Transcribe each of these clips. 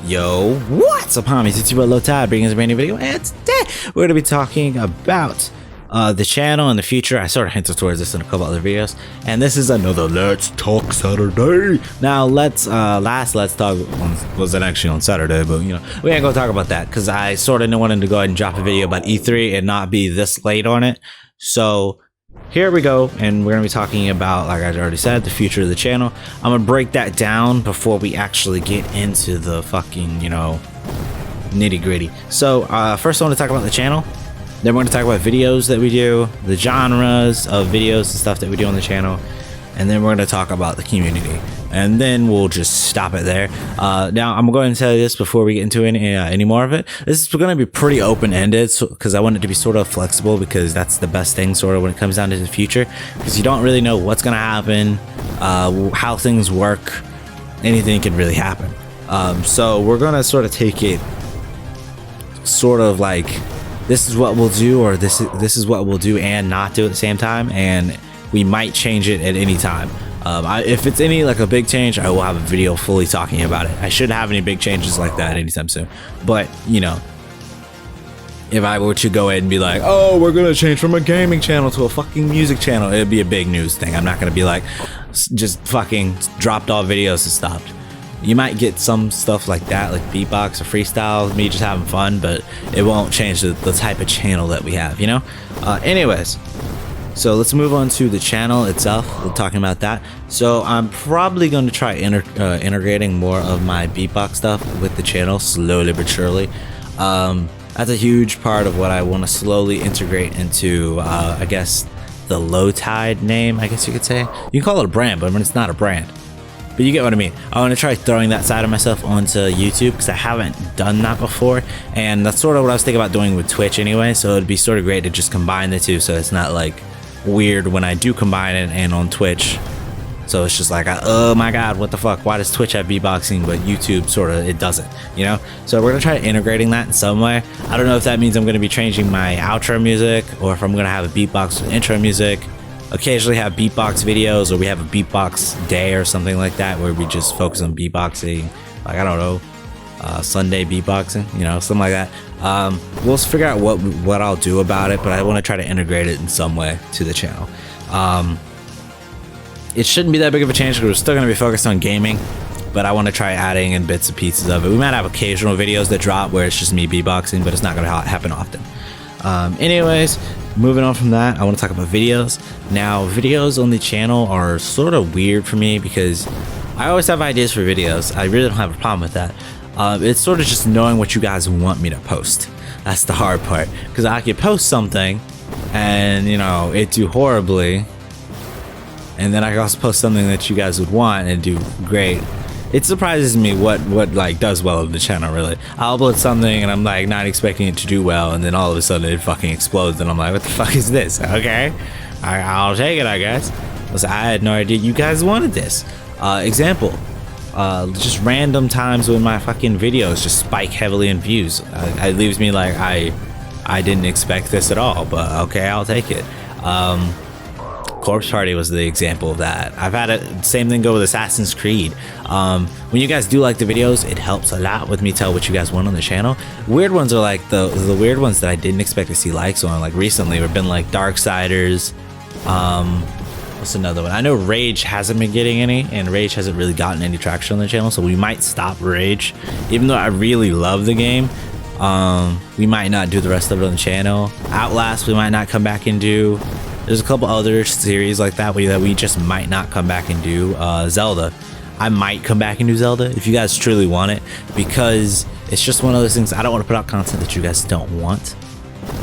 Yo, what's up, homies? It's your boy LowTide, bringing us a brand new video, and today we're going to be talking about the channel in the future. I sort of hinted towards this in a couple other videos, and this is another Let's Talk Saturday. Now, Let's Talk wasn't actually on Saturday, but you know, we ain't gonna talk about that because I sort of wanted to go ahead and drop a video about E3 and not be this late on it. So here we go, and we're gonna be talking about, like I already said, the future of the channel. I'm gonna break that down before we actually get into the fucking, you know, nitty gritty. So first I want to talk about the channel. Then we're going to talk about videos that we do, the genres of videos and stuff that we do on the channel, and then we're going to talk about the community, and then we'll just stop it there. Now I'm going to tell you this before we get into any more of it. This is going to be pretty open-ended, because I want it to be sort of flexible, because that's the best thing sort of when it comes down to the future, because you don't really know what's going to happen, how things work. Anything can really happen. So we're going to sort of take it sort of like, this is what we'll do, or this is what we'll do and not do at the same time, and we might change it at any time. If it's any like a big change, I will have a video fully talking about it. I shouldn't have any big changes like that anytime soon, but you know, if I were to go ahead and be like, oh, we're gonna change from a gaming channel to a fucking music channel, it'd be a big news thing. I'm not gonna be like, just fucking dropped all videos and stopped. You might get some stuff like that, like beatbox or freestyle, me just having fun, but it won't change the type of channel that we have, you know? Anyways, so let's move on to the channel itself. We're talking about that. So I'm probably going to try integrating more of my beatbox stuff with the channel, slowly but surely. That's a huge part of what I want to slowly integrate into, I guess, the LowTide name, I guess you could say. You can call it a brand, but I mean, it's not a brand. But you get what I mean. I want to try throwing that side of myself onto YouTube, because I haven't done that before, and that's sort of what I was thinking about doing with Twitch anyway. So it'd be sort of great to just combine the two, so it's not like weird when I do combine it and on Twitch. So it's just like, oh my god, what the fuck? Why does Twitch have beatboxing but YouTube sort of it doesn't? You know. So we're gonna try integrating that in some way. I don't know if that means I'm gonna be changing my outro music, or if I'm gonna have a beatbox with intro music. Occasionally have beatbox videos, or we have a beatbox day or something like that, where we just focus on beatboxing, like, I don't know, Sunday beatboxing, you know, something like that. We'll figure out what I'll do about it, but I want to try to integrate it in some way to the channel. It shouldn't be that big of a change, because we're still going to be focused on gaming, but I want to try adding in bits and pieces of it. We might have occasional videos that drop where it's just me beatboxing, but it's not going to happen often. Anyways, moving on from that, I want to talk about videos. Now, videos on the channel are sort of weird for me, because I always have ideas for videos. I really don't have a problem with that. It's sort of just knowing what you guys want me to post. That's the hard part, because I could post something and, you know, it do horribly, and then I can also post something that you guys would want and do great. It surprises me what like does well on the channel, really. I'll upload something and I'm like not expecting it to do well, and then all of a sudden it fucking explodes, and I'm like, what the fuck is this? Okay, I'll take it, I guess. Listen, I had no idea you guys wanted this. Example, just random times when my fucking videos just spike heavily in views. It leaves me like I didn't expect this at all, but okay, I'll take it. Corpse Party was the example of that. I've had it, same thing go with Assassin's Creed. When you guys do like the videos, it helps a lot with me tell what you guys want on the channel. Weird ones are like the weird ones that I didn't expect to see likes on. Like recently, we've been like Darksiders. What's another one? I know Rage hasn't been getting any, and Rage hasn't really gotten any traction on the channel, so we might stop Rage. Even though I really love the game, we might not do the rest of it on the channel. Outlast, we might not come back and do. There's a couple other series like that we just might not come back and do. Zelda, I might come back and do Zelda if you guys truly want it, because it's just one of those things. I don't want to put out content that you guys don't want,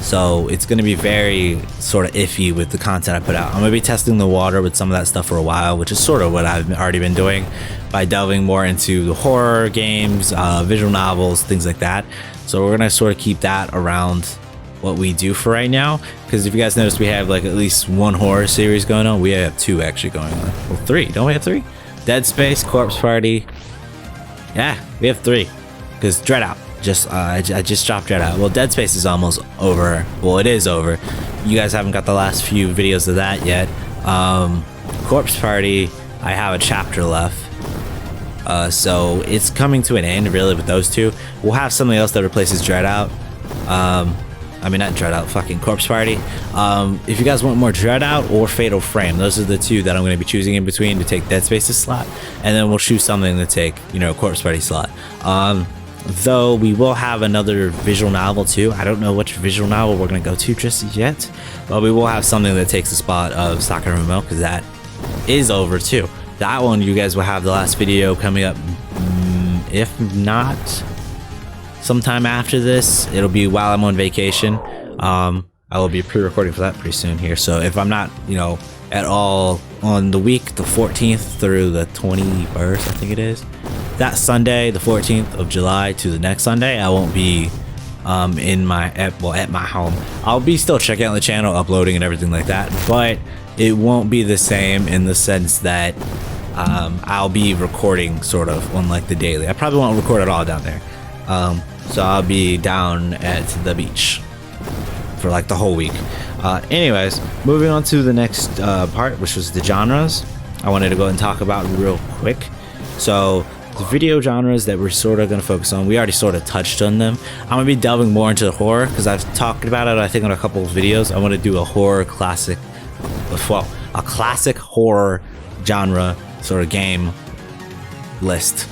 so it's going to be very sort of iffy with the content I put out. I'm going to be testing the water with some of that stuff for a while, which is sort of what I've already been doing by delving more into the horror games, visual novels, things like that. So we're going to sort of keep that around what we do for right now, because if you guys notice, we have like at least one horror series going on. We have two actually going on. Well, three. Don't we have three? Dead Space, Corpse Party. Yeah, we have three, because Dread Out I just dropped Dread Out. Well, Dead Space is almost over. Well, it is over. You guys haven't got the last few videos of that yet. Corpse Party, I have a chapter left. So it's coming to an end really with those two. We'll have something else that replaces Dreadout. I mean, not Dreadout, fucking Corpse Party. If you guys want more Dreadout or Fatal Frame, those are the two that I'm going to be choosing in between to take Dead Space's slot, and then we'll choose something to take, you know, Corpse Party slot. Though we will have another visual novel too. I don't know which visual novel we're going to go to just yet, but we will have something that takes the spot of Sakura Remote, because that is over too. That one you guys will have the last video coming up, if not sometime after this. It'll be while I'm on vacation. I will be pre-recording for that pretty soon here, so if I'm not, you know, at all on the week, the 14th through the 21st, I think it is, that Sunday, the 14th of July to the next Sunday, I won't be in my at my home. I'll be still checking out the channel, uploading and everything like that, but it won't be the same in the sense that I'll be recording sort of on like the daily. I probably won't record at all down there. So I'll be down at the beach for like the whole week. Anyways, moving on to the next part, which was the genres. I wanted to go and talk about real quick. So the video genres that we're sort of going to focus on, we already sort of touched on them. I'm going to be delving more into horror because I've talked about it, I think, on a couple of videos. I want to do a horror classic, well, a classic horror genre sort of game list,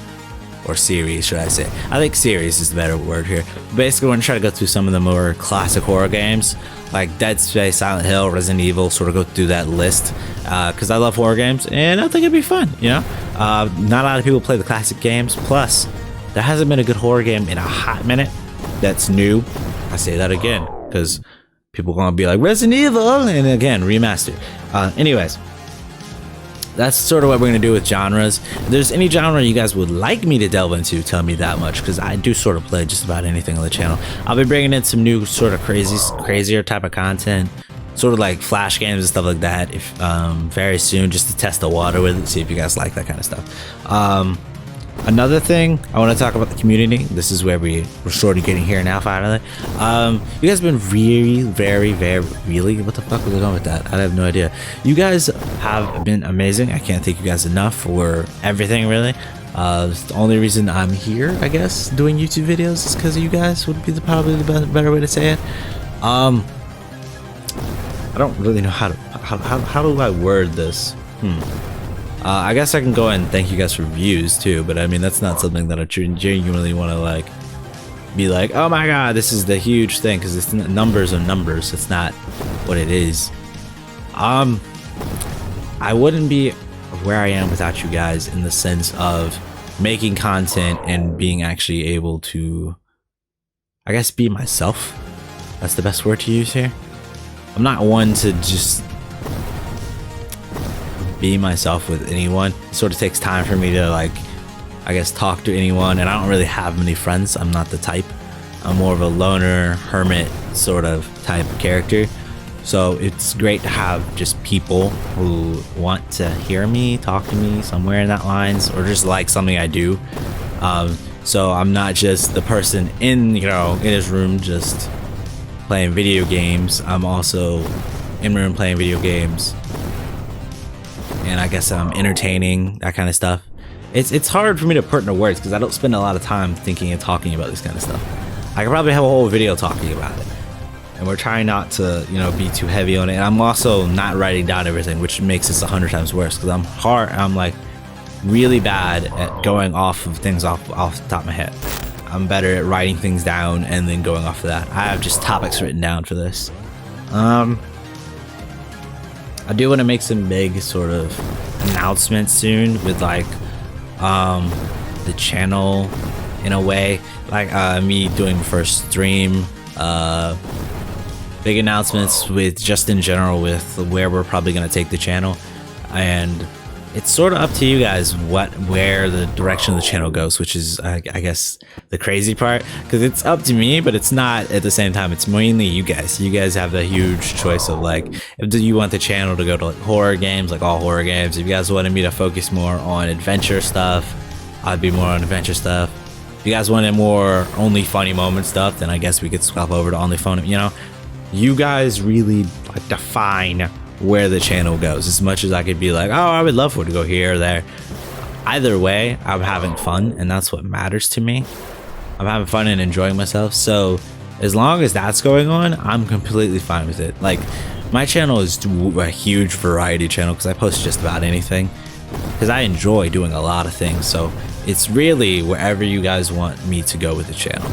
or series, should I say. I think series is the better word here. Basically, we're going to try to go through some of the more classic horror games, like Dead Space, Silent Hill, Resident Evil, sort of go through that list, because I love horror games, and I think it'd be fun, you know? Not a lot of people play the classic games, plus, there hasn't been a good horror game in a hot minute that's new. I say that again, because people are going to be like, Resident Evil, and again, remastered. Anyways, that's sort of what we're going to do with genres. If there's any genre you guys would like me to delve into, tell me that much, because I do sort of play just about anything on the channel. I'll be bringing in some new sort of crazier type of content, sort of like flash games and stuff like that, if very soon, just to test the water with it, see if you guys like that kind of stuff. Another thing, I want to talk about the community. This is where we're sort of getting here now, finally. You guys have been really, what the fuck was going on with that? I have no idea. You guys have been amazing. I can't thank you guys enough for everything, really. The only reason I'm here, I guess, doing YouTube videos is because of you guys, would be probably the better way to say it. I don't really know how do I word this? I guess I can go and thank you guys for views too, but I mean, that's not something that I genuinely want to like be like, oh my god, this is the huge thing, because it's numbers are numbers. It's not what it is. I wouldn't be where I am without you guys, in the sense of making content and being actually able to, I guess, be myself. That's the best word to use here. I'm not one to just be myself with anyone. It sort of takes time for me to, like, I guess, talk to anyone, and I don't really have many friends. I'm not the type. I'm more of a loner, hermit sort of type of character. So it's great to have just people who want to hear me, talk to me somewhere in that lines, or just like something I do. So I'm not just the person in his room just playing video games. I'm also in room playing video games, and I guess I'm entertaining, that kind of stuff. It's hard for me to put into words because I don't spend a lot of time thinking and talking about this kind of stuff. I could probably have a whole video talking about it, and we're trying not to be too heavy on it. And I'm also not writing down everything, which makes this 100 times worse, because I'm like really bad at going off of things off the top of my head. I'm better at writing things down and then going off of that. I have just topics written down for this. I do want to make some big sort of announcements soon with like the channel, in a way, like me doing the first stream, big announcements with just in general with where we're probably going to take the channel. And it's sort of up to you guys where the direction of the channel goes, which is I guess the crazy part, because it's up to me, but it's not at the same time. It's mainly you guys. You guys have the huge choice of like, do you want the channel to go to like horror games, like all horror games? If you guys wanted me to focus more on adventure stuff, I'd be more on adventure stuff. If you guys wanted more only funny moment stuff, then I guess we could swap over to only funny. You guys really like define where the channel goes. As much as I could be like, oh, I would love for it to go here or there, either way, I'm having fun, and that's what matters to me. I'm having fun and enjoying myself. So as long as that's going on, I'm completely fine with it. Like, my channel is a huge variety channel because I post just about anything because I enjoy doing a lot of things. So it's really wherever you guys want me to go with the channel.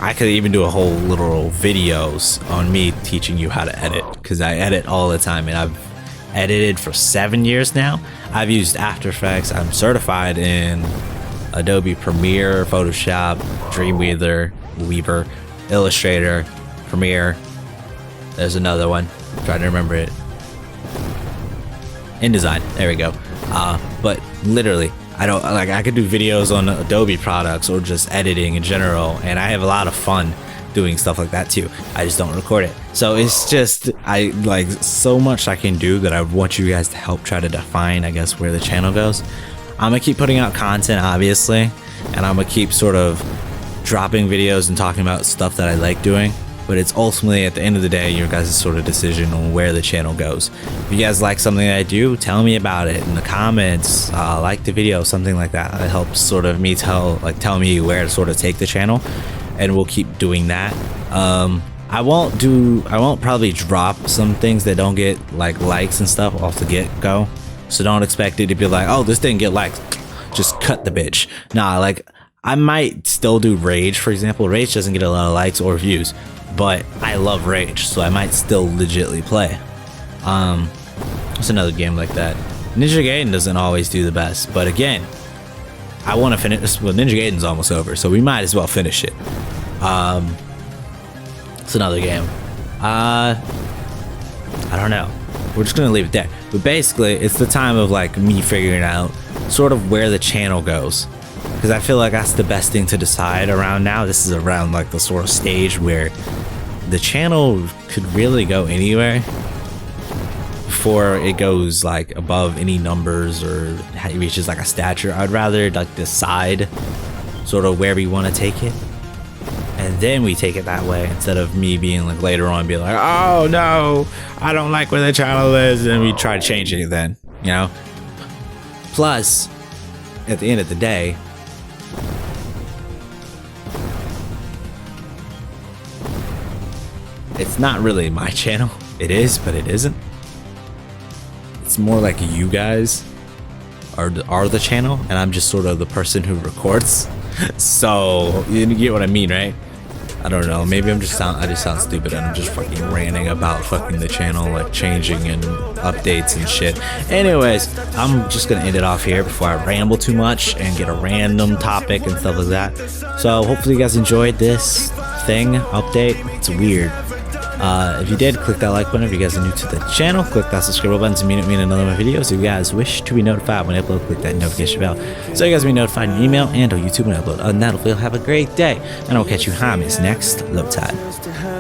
I could even do a whole literal videos on me teaching you how to edit, because I edit all the time, and I've edited for 7 years now. I've used After Effects. I'm certified in Adobe Premiere, Photoshop, Dreamweaver, Illustrator, Premiere. There's another one. I'm trying to remember it. InDesign. There we go. But literally, I could do videos on Adobe products or just editing in general, and I have a lot of fun doing stuff like that too. I just don't record it. So it's just, I like so much I can do that I want you guys to help try to define, I guess, where the channel goes. I'm gonna keep putting out content, obviously, and I'm gonna keep sort of dropping videos and talking about stuff that I like doing. But it's ultimately, at the end of the day, your guys' sort of decision on where the channel goes. If you guys like something that I do, tell me about it in the comments, like the video, something like that. It helps sort of me tell me where to sort of take the channel, and we'll keep doing that. I won't probably drop some things that don't get like likes and stuff off the get-go. So don't expect it to be like, oh, this didn't get likes, just cut the bitch. Nah, like, I might still do Rage, for example. Rage doesn't get a lot of likes or views, but I love Rage, so I might still legitly play. It's another game like that. Ninja Gaiden doesn't always do the best, but again, I want to finish. Well, Ninja Gaiden's almost over, so we might as well finish it. It's another game. I don't know. We're just gonna leave it there. But basically, it's the time of like me figuring out sort of where the channel goes, because I feel like that's the best thing to decide around now. This is around like the sort of stage where the channel could really go anywhere before it goes like above any numbers or reaches like a stature. I'd rather like decide sort of where we want to take it, and then we take it that way, instead of me being like later on being like, oh no, I don't like where the channel is, and we try to change it then, you know. Plus, at the end of the day, it's not really my channel. It is, but it isn't. It's more like you guys are the channel, and I'm just sort of the person who records. So you get what I mean, right? I don't know. Maybe I just sound stupid, and I'm just fucking ranting about fucking the channel, like changing and updates and shit. Anyways, I'm just gonna end it off here before I ramble too much and get a random topic and stuff like that. So hopefully you guys enjoyed this update. It's weird. If you did, click that like button. If you guys are new to the channel, click that subscribe button to meet me in another of my videos. If you guys wish to be notified when I upload, click that notification bell so you guys will be notified in email and on YouTube when I upload. Other than that, hopefully you'll have a great day, and I'll catch you Hamies next LowTide.